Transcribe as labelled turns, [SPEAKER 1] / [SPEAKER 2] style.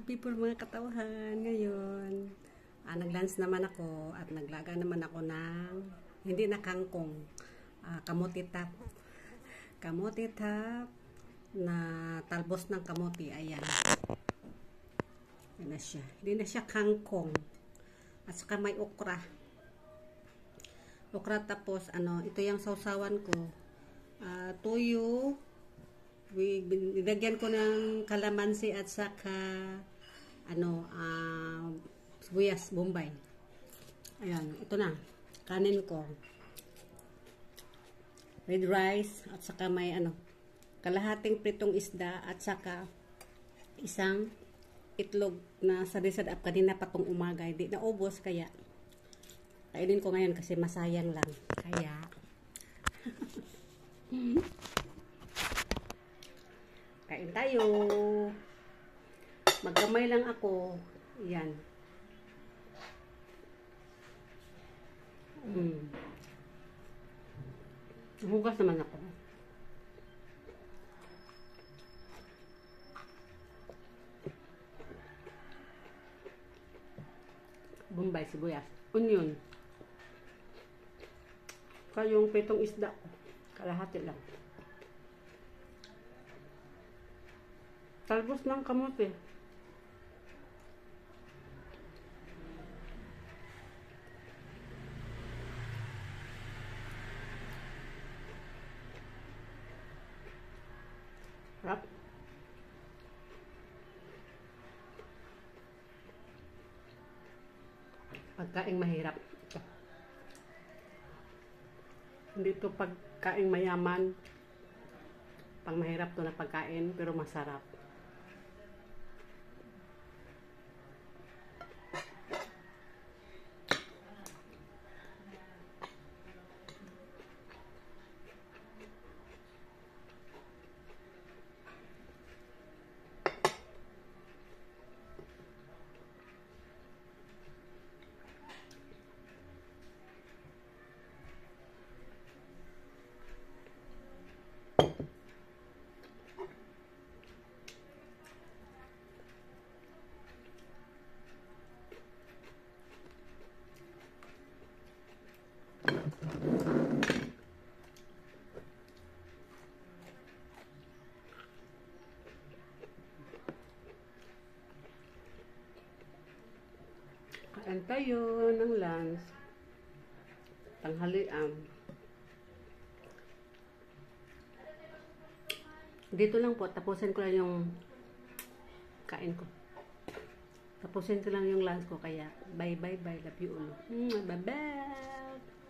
[SPEAKER 1] people mga katauhan ngayon. Nag-lunch naman ako at naglaga naman ako ng hindi na kangkong, kamuti tap. Kamuti tap na talbos ng kamuti. Ayan. Ayan na siya. Hindi na siya kangkong. At saka may okra. Okra tapos ito yung sausawan ko. Tuyo. Nilagyan ko ng kalamansi at saka sibuyas, bombay. Ayan, ito na. Kanin ko. Red rice at saka may kalahating pritong isda at saka isang itlog na sari-sari up kanina pa tong umaga. Hindi na ubos kaya kainin ko ngayon kasi masayang lang. Kaya kain tayo. Magkamay lang ako. Yan. Hugas naman ako. Bombay, sibuyas, onion. Kaya yung pitong isda. Kalahati lang. Talbos ng kamote. Rap. Pagkaing mahirap. Hindi to pagkaing mayaman. Pang mahirap to na pagkain pero masarap. Kain tayo ng lunch. Tanghalian. Dito lang po, tapusin ko lang yung kain ko. Tapusin ko lang yung lunch ko, kaya bye bye bye, love you all. Bye bye.